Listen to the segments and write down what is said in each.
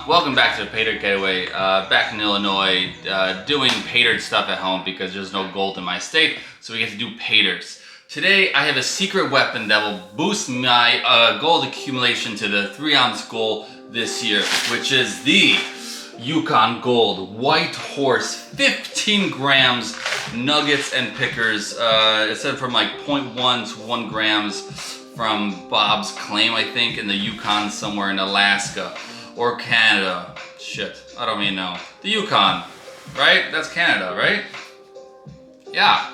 Welcome back to the Paydirt Getaway. Back in Illinois, doing Paydirt stuff at home because there's no gold in my state, so we get to do Paydirts. Today I have a secret weapon that will boost my gold accumulation to the 3-ounce goal this year, which is the Yukon Gold Whitehorse 15 grams nuggets and pickers. It said from like 0.1 to 1 grams from Bob's Claim, I think, in the Yukon somewhere in Alaska. Or Canada. Shit, I don't even know. The Yukon, right? That's Canada, right? Yeah.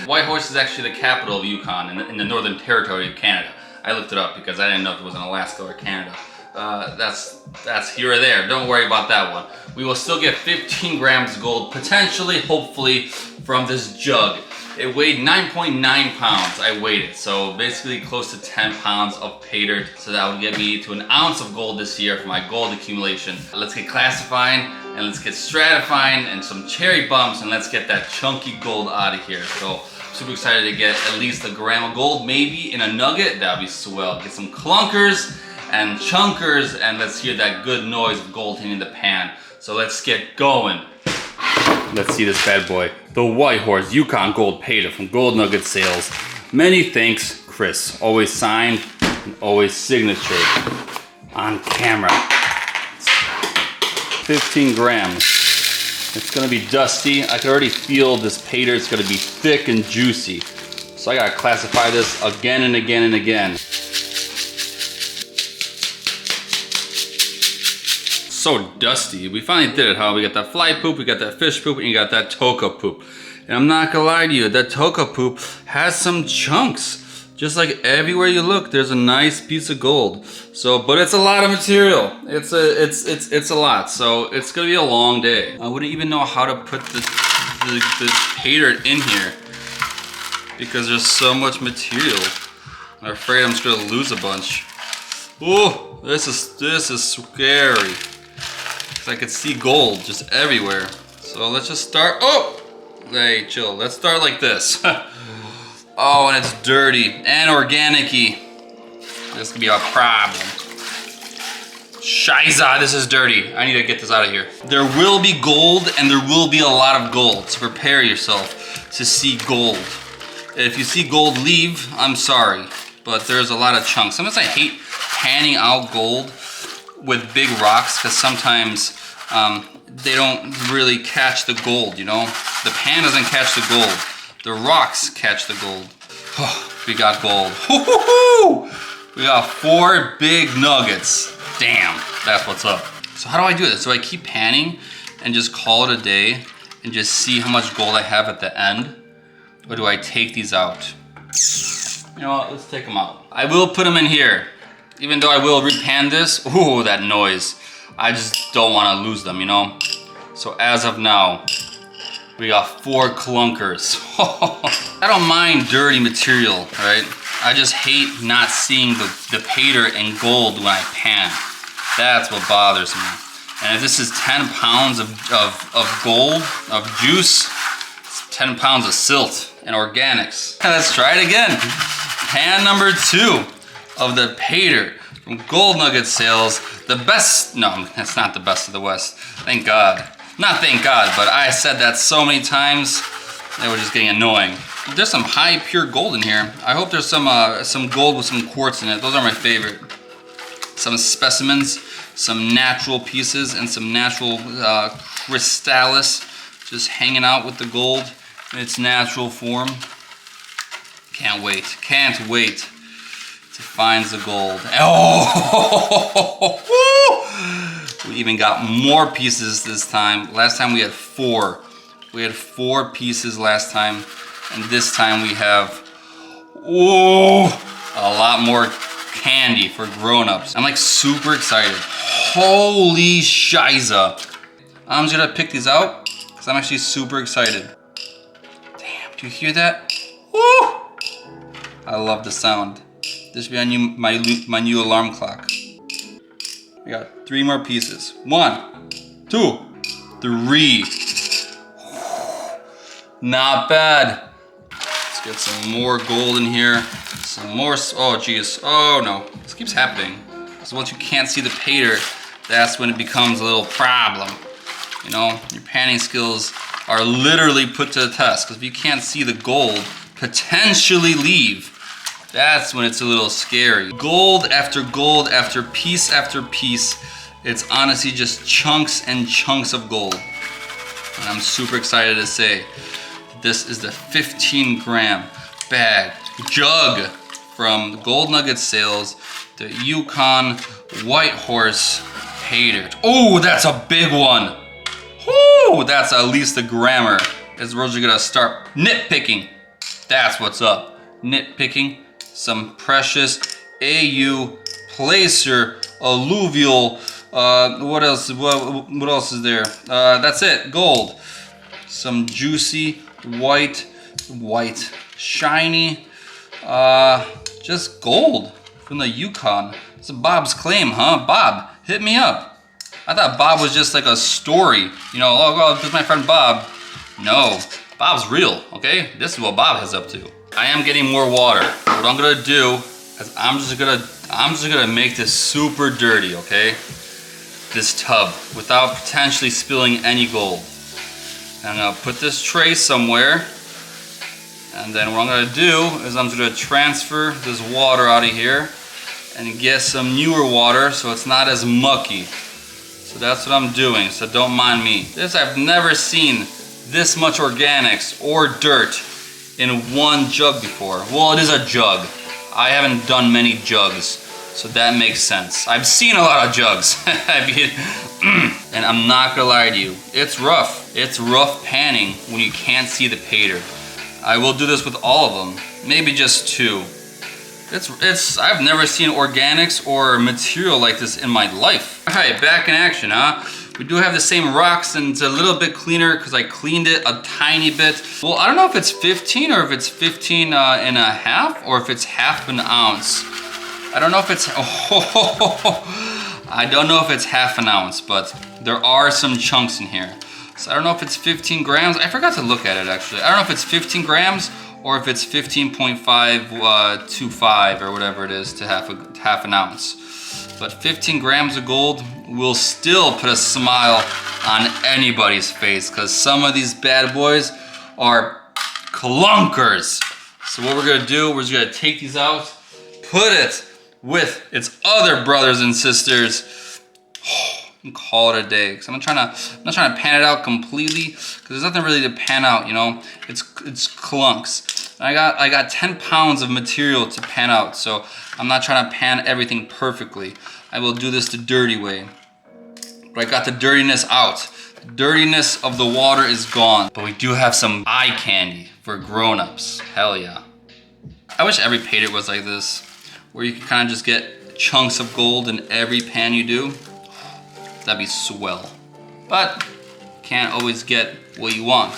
Whitehorse is actually the capital of Yukon in the Northern Territory of Canada. I looked it up because I didn't know if it was in Alaska or Canada. That's here or there. Don't worry about that one. We will still get 15 grams of gold, potentially, hopefully, from this jug. It weighed 9.9 pounds, I weighed it. So basically close to 10 pounds of Paydirt. So that would get me to an ounce of gold this year for my gold accumulation. Let's get classifying and let's get stratifying and some cherry bumps and let's get that chunky gold out of here. So super excited to get at least a gram of gold, maybe in a nugget. That'd be swell. Get some clunkers and chunkers and let's hear that good noise of gold hitting the pan. So let's get going. Let's see this bad boy. The Whitehorse Yukon Gold Paydirt from GoldNuggetSales. Many thanks, Chris. Always signed and always signature on camera. 15 grams. It's gonna be dusty. I can already feel this Paydirt. It's gonna be thick and juicy. So I gotta classify this again and again and again. So dusty. We finally did it, huh? We got that fly poop, we got that fish poop, and you got that toka poop. And I'm not gonna lie to you, that toka poop has some chunks. Just like everywhere you look, there's a nice piece of gold. So, but it's a lot of material. It's a lot. So it's gonna be a long day. I wouldn't even know how to put the Paydirt in here because there's so much material. I'm afraid I'm just gonna lose a bunch. Oh, this is scary. I could see gold just everywhere. So let's just start. Oh, hey, chill. Let's start like this. Oh, and it's dirty and organic-y. This could be a problem. Shiza, this is dirty. I need to get this out of here. There will be gold and there will be a lot of gold. So prepare yourself to see gold. If you see gold leave, I'm sorry, but there's a lot of chunks. Sometimes I hate panning out gold with big rocks because sometimes they don't really catch the gold, you know? The pan doesn't catch the gold. The rocks catch the gold. Oh, we got gold. We got 4 big nuggets. Damn, that's what's up. So how do I do this? Do I keep panning and just call it a day and just see how much gold I have at the end? Or do I take these out? You know what, let's take them out. I will put them in here. Even though I will repan this, ooh, that noise. I just don't want to lose them, you know? So as of now, we got 4 clunkers. I don't mind dirty material, all right? I just hate not seeing the Paydirt and gold when I pan. That's what bothers me. And if this is 10 pounds of gold, of juice, it's 10 pounds of silt and organics. Let's try it again. Pan number 2 of the Paydirt from GoldNuggetSales. The best, no, that's not the best of the West. Thank God. Not thank God, but I said that so many times, they were just getting annoying. There's some high pure gold in here. I hope there's some gold with some quartz in it. Those are my favorite. Some specimens, some natural pieces, and some natural crystallis just hanging out with the gold in its natural form. Can't wait to find the gold. Oh, we even got more pieces this time. Last time we had 4. We had 4 pieces last time, and this time we have, oh, a lot more candy for grown-ups. I'm like super excited. Holy shiza. I'm just gonna pick these out because I'm actually super excited. Damn, do you hear that? Woo! I love the sound. This will be my new alarm clock. We got 3 more pieces. 1, 2, 3. Not bad. Let's get some more gold in here. Some more, oh geez, oh no. This keeps happening. So once you can't see the Paydirt, that's when it becomes a little problem. You know, your panning skills are literally put to the test, because if you can't see the gold potentially leave, that's when it's a little scary. Gold after piece after piece. It's honestly just chunks and chunks of gold. And I'm super excited to say, this is the 15-gram bag jug from GoldNuggetSales, the Yukon Whitehorse Paydirt. Oh, that's a big one. Whoo, that's at least a grammer. As we're just gonna start nitpicking. That's what's up. Nitpicking some precious AU placer alluvial. What else? What else is there? That's it. Gold. Some juicy white, shiny. Just gold from the Yukon. It's Bob's claim, huh? Bob, hit me up. I thought Bob was just like a story. You know, oh, this is my friend Bob. No, Bob's real, okay? This is what Bob is up to. I am getting more water. What I'm gonna do is I'm just gonna make this super dirty, okay? This tub, without potentially spilling any gold. And I'm gonna put this tray somewhere. And then what I'm gonna do is I'm just gonna transfer this water out of here and get some newer water so it's not as mucky. So that's what I'm doing, so don't mind me. I've never seen this much organics or dirt in one jug before. Well, it is a jug. I haven't done many jugs, so that makes sense. I've seen a lot of jugs. And I'm not gonna lie to you, it's rough. It's rough panning when you can't see the paydirt. I will do this with all of them, maybe just two. I've never seen organics or material like this in my life. All right, back in action, huh? We do have the same rocks, and it's a little bit cleaner because I cleaned it a tiny bit. Well, I don't know if it's 15 or if it's 15 and a half, or if it's half an ounce. I don't know if it's, I don't know if it's half an ounce, but there are some chunks in here. So I don't know if it's 15 grams. I forgot to look at it actually. I don't know if it's 15 grams or if it's 15.525 or whatever it is to half an ounce. But 15 grams of gold will still put a smile on anybody's face, because some of these bad boys are clunkers. So what we're gonna do, we're just gonna take these out, put it with its other brothers and sisters, and call it a day. Because I'm not trying to pan it out completely, because there's nothing really to pan out, you know. It's clunks. And I got 10 pounds of material to pan out, so I'm not trying to pan everything perfectly. I will do this the dirty way. But I got the dirtiness out. The dirtiness of the water is gone. But we do have some eye candy for grown-ups. Hell yeah. I wish every paydirt was like this, where you can kind of just get chunks of gold in every pan you do. That'd be swell. But can't always get what you want.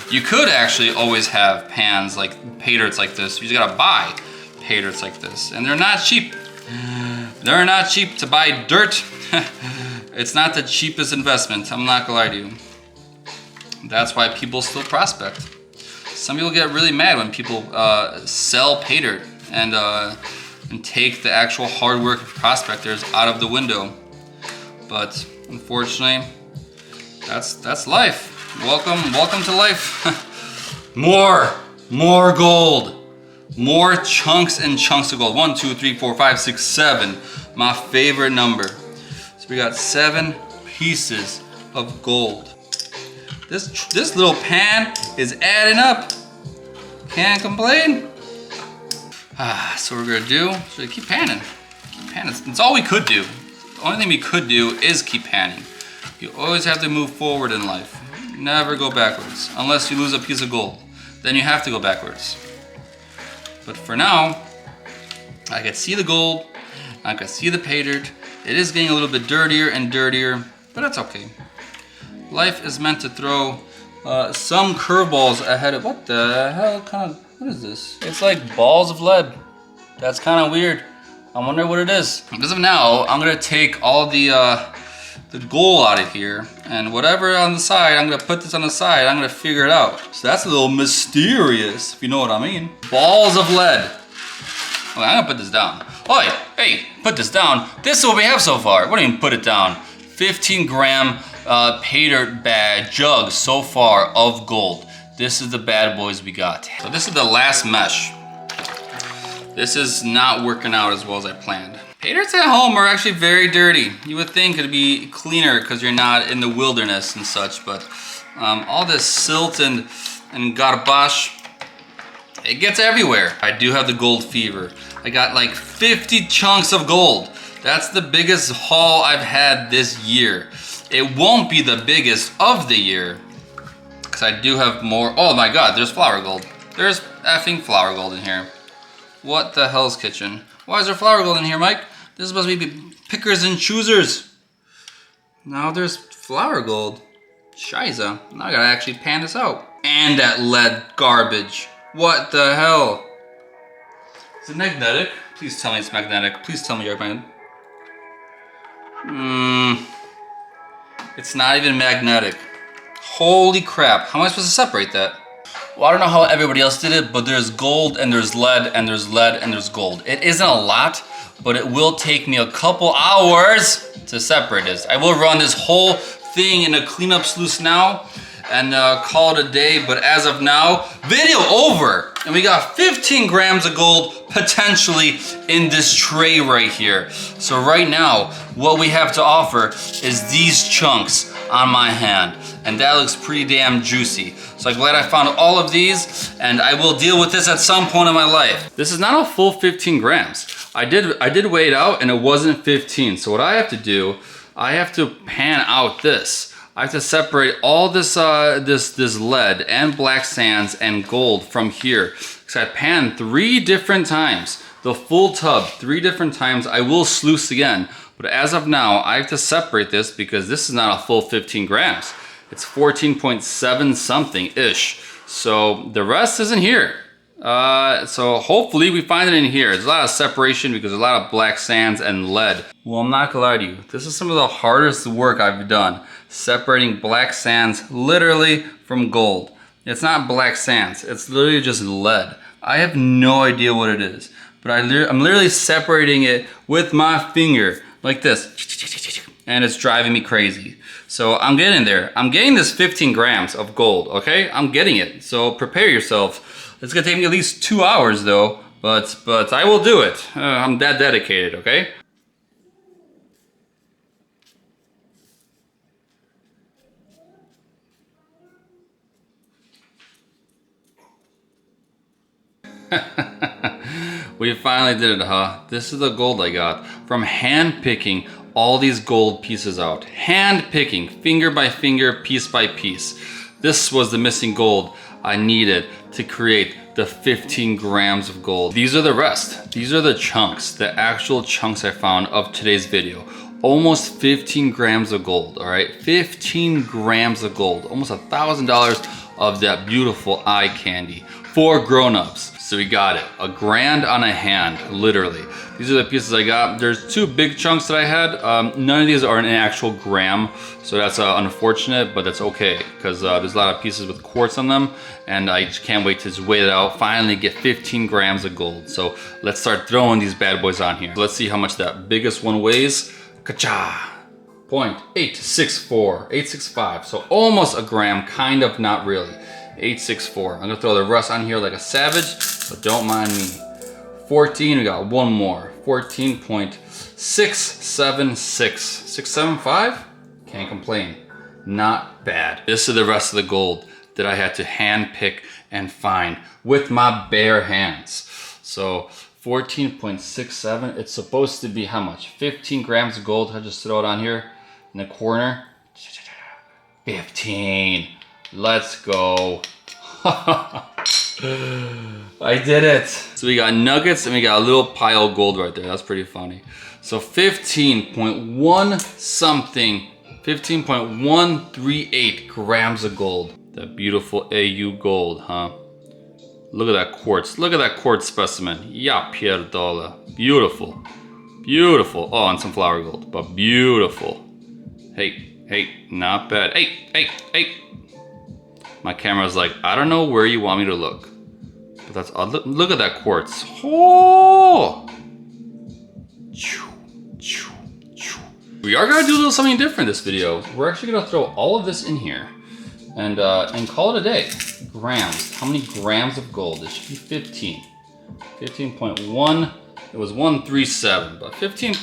You could actually always have pans like paydirts like this. You just gotta buy paydirts like this, and they're not cheap. They're not cheap to buy dirt. It's not the cheapest investment, I'm not gonna lie to you. That's why people still prospect. Some people get really mad when people sell paydirt and take the actual hard work of prospectors out of the window. But unfortunately, that's life. Welcome to life. More gold. More chunks and chunks of gold. 1, 2, 3, 4, 5, 6, 7. My favorite number. So we got 7 pieces of gold. This little pan is adding up. Can't complain. So we're gonna do, so keep panning. It's all we could do. The only thing we could do is keep panning. You always have to move forward in life. Never go backwards, unless you lose a piece of gold. Then you have to go backwards. But for now, I can see the gold, I can see the paydirt. It is getting a little bit dirtier and dirtier, but that's okay. Life is meant to throw some curveballs ahead of, what the hell what is this? It's like balls of lead. That's kind of weird. I wonder what it is. As of now, I'm gonna take all the gold out of here, and whatever on the side, I'm gonna put this on the side. I'm gonna figure it out. So that's a little mysterious, if you know what I mean. Balls of lead. Okay, I'm gonna put this down. Oi, hey, put this down. This is what we have so far. What do you mean put it down? 15-gram Paydirt bag jug so far of gold. This is the bad boys we got. So this is the last mesh. This is not working out as well as I planned. Paydirts at home are actually very dirty. You would think it'd be cleaner because you're not in the wilderness and such, but all this silt and garbage, it gets everywhere. I do have the gold fever. I got like 50 chunks of gold. That's the biggest haul I've had this year. It won't be the biggest of the year because I do have more. Oh my God, there's flour gold. There's effing flour gold in here. What the hell's kitchen? Why is there flour gold in here, Mike? This is supposed to be pickers and choosers. Now there's flour gold. Shiza. Now I gotta actually pan this out. And that lead garbage. What the hell? Is it magnetic? Please tell me it's magnetic. Please tell me you're magnetic. It's not even magnetic. Holy crap. How am I supposed to separate that? Well, I don't know how everybody else did it, but there's gold and there's lead and there's lead and there's gold. It isn't a lot, but it will take me a couple hours to separate this. I will run this whole thing in a cleanup sluice now and call it a day, but as of now, video over. And we got 15 grams of gold potentially in this tray right here. So right now, what we have to offer is these chunks on my hand. And that looks pretty damn juicy. So I'm glad I found all of these, and I will deal with this at some point in my life. This is not a full 15 grams. I did weigh it out and it wasn't 15. So what I have to do, I have to pan out this. I have to separate all this this lead and black sands and gold from here. So I panned 3 different times. The full tub, 3 different times. I will sluice again. But as of now, I have to separate this because this is not a full 15 grams. It's 14.7 something-ish. So the rest isn't here. So hopefully we find it in here. There's a lot of separation because there's a lot of black sands and lead. Well, I'm not gonna lie to you. This is some of the hardest work I've done. Separating black sands literally from gold. It's not black sands. It's literally just lead. I have no idea what it is. But I'm literally separating it with my finger like this. And it's driving me crazy. So I'm getting there. I'm getting this 15 grams of gold, okay? I'm getting it. So prepare yourself. It's gonna take me at least 2 hours though, but I will do it. I'm that dedicated, okay? We finally did it, huh? This is the gold I got from hand picking all these gold pieces out. Hand picking, finger by finger, piece by piece. This was the missing gold I needed to create the 15 grams of gold. These are the rest. These are the chunks, the actual chunks I found of today's video. Almost 15 grams of gold, all right? 15 grams of gold, almost $1,000 of that beautiful eye candy for grown-ups. So we got it, a grand on a hand, literally. These are the pieces I got. There's 2 big chunks that I had. None of these are an actual gram, so that's unfortunate, but that's okay, because there's a lot of pieces with quartz on them, and I just can't wait to just weigh it out, finally get 15 grams of gold. So let's start throwing these bad boys on here. Let's see how much that biggest one weighs. Ka-cha! 0.864, 865, so almost a gram, kind of, not really. 864. I'm gonna throw the rest on here like a savage, but don't mind me. 14, we got one more. 14.676. 675? Can't complain. Not bad. This is the rest of the gold that I had to hand pick and find with my bare hands. So 14.67, it's supposed to be how much? 15 grams of gold. I just throw it on here in the corner. 15. Let's go. I did it. So we got nuggets and we got a little pile of gold right there. That's pretty funny. So 15.1 something, 15.138 grams of gold. That beautiful AU gold, huh? Look at that quartz. Look at that quartz specimen. Ja, pierdola. Beautiful. Beautiful. Oh, and some flour gold, but beautiful. Hey, hey, not bad. Hey, hey, hey. My camera's like, I don't know where you want me to look. But that's odd. Look at that quartz. Oh! We are gonna do a little something different this video. We're actually gonna throw all of this in here and call it a day. Grams, how many grams of gold? It should be 15. 15.1, it was 137, but 15,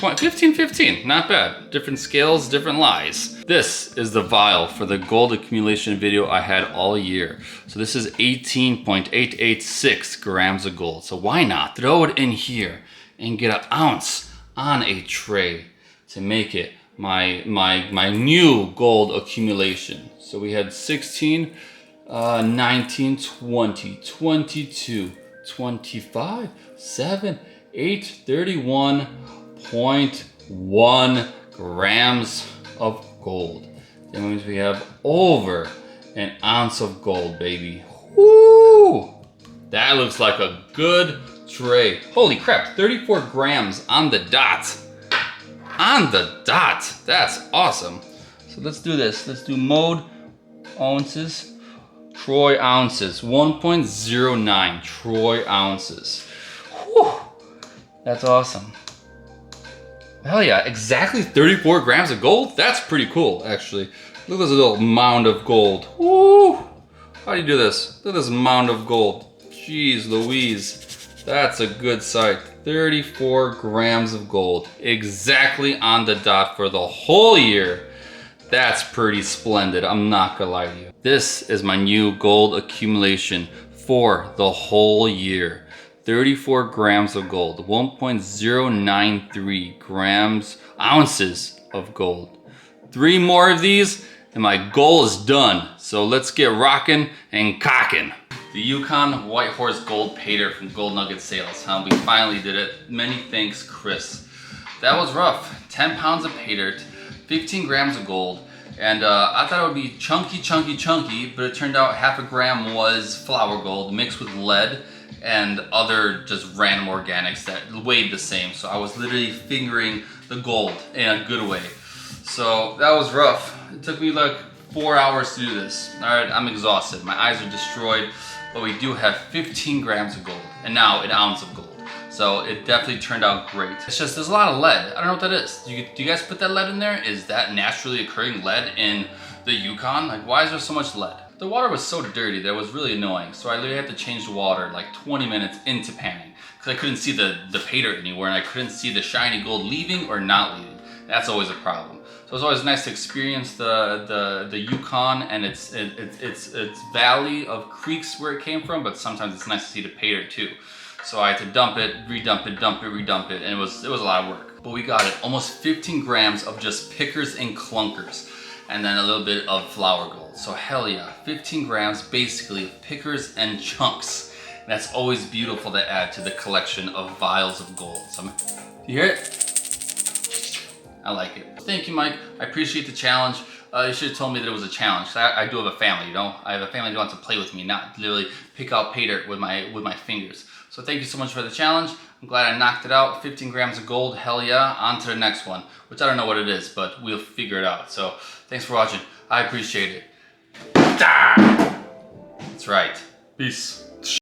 not bad. Different scales, different lies. This is the vial for the gold accumulation video I had all year. So this is 18.886 grams of gold. So why not throw it in here and get an ounce on a tray to make it my new gold accumulation. So we had 16, 19, 20, 22, 25, 7, 8, 31.1 grams of gold. That means we have over an ounce of gold, baby. Woo! That looks like a good tray. Holy crap, 34 grams on the dot. On the dot, that's awesome. So let's do this. Let's do mode ounces, troy ounces, 1.09 troy ounces. Whew, that's awesome. Hell yeah, exactly 34 grams of gold? That's pretty cool, actually. Look at this little mound of gold. Woo! How do you do this? Look at this mound of gold. Jeez Louise, that's a good sight. 34 grams of gold, exactly on the dot for the whole year. That's pretty splendid, I'm not gonna lie to you. This is my new gold accumulation for the whole year. 34 grams of gold, 1.093 ounces of gold. 3 more of these and my goal is done. So let's get rocking and cocking. The Yukon Whitehorse Gold Paydirt from GoldNuggetSales. We finally did it. Many thanks, Chris. That was rough. 10 pounds of pay dirt, 15 grams of gold. And I thought it would be chunky, but it turned out half a gram was flour gold mixed with lead and other just random organics that weighed the same. So I was literally fingering the gold in a good way. So that was rough. It took me like 4 hours to do this. All right, I'm exhausted. My eyes are destroyed, but we do have 15 grams of gold and now an ounce of gold. So it definitely turned out great. It's just, there's a lot of lead. I don't know what that is. Do you guys put that lead in there? Is that naturally occurring lead in the Yukon? Like, why is there so much lead? The water was so dirty that it was really annoying. So I literally had to change the water like 20 minutes into panning because I couldn't see the pay dirt anywhere and I couldn't see the shiny gold leaving or not leaving. That's always a problem. So it's always nice to experience the Yukon and its valley of creeks where it came from, but sometimes it's nice to see the pay dirt too. So I had to dump it, redump it, dump it, redump it, and it was a lot of work. But we got it, almost 15 grams of just pickers and clunkers, and then a little bit of flour gold. So hell yeah, 15 grams basically of pickers and chunks. And that's always beautiful to add to the collection of vials of gold. So, you hear it? I like it. Thank you, Mike. I appreciate the challenge. You should have told me that it was a challenge. I do have a family, you know? I have a family that wants to play with me, not literally pick out pay dirt with my fingers. So thank you so much for the challenge. I'm glad I knocked it out. 15 grams of gold, hell yeah. On to the next one, which I don't know what it is, but we'll figure it out. So thanks for watching. I appreciate it. That's right. Peace.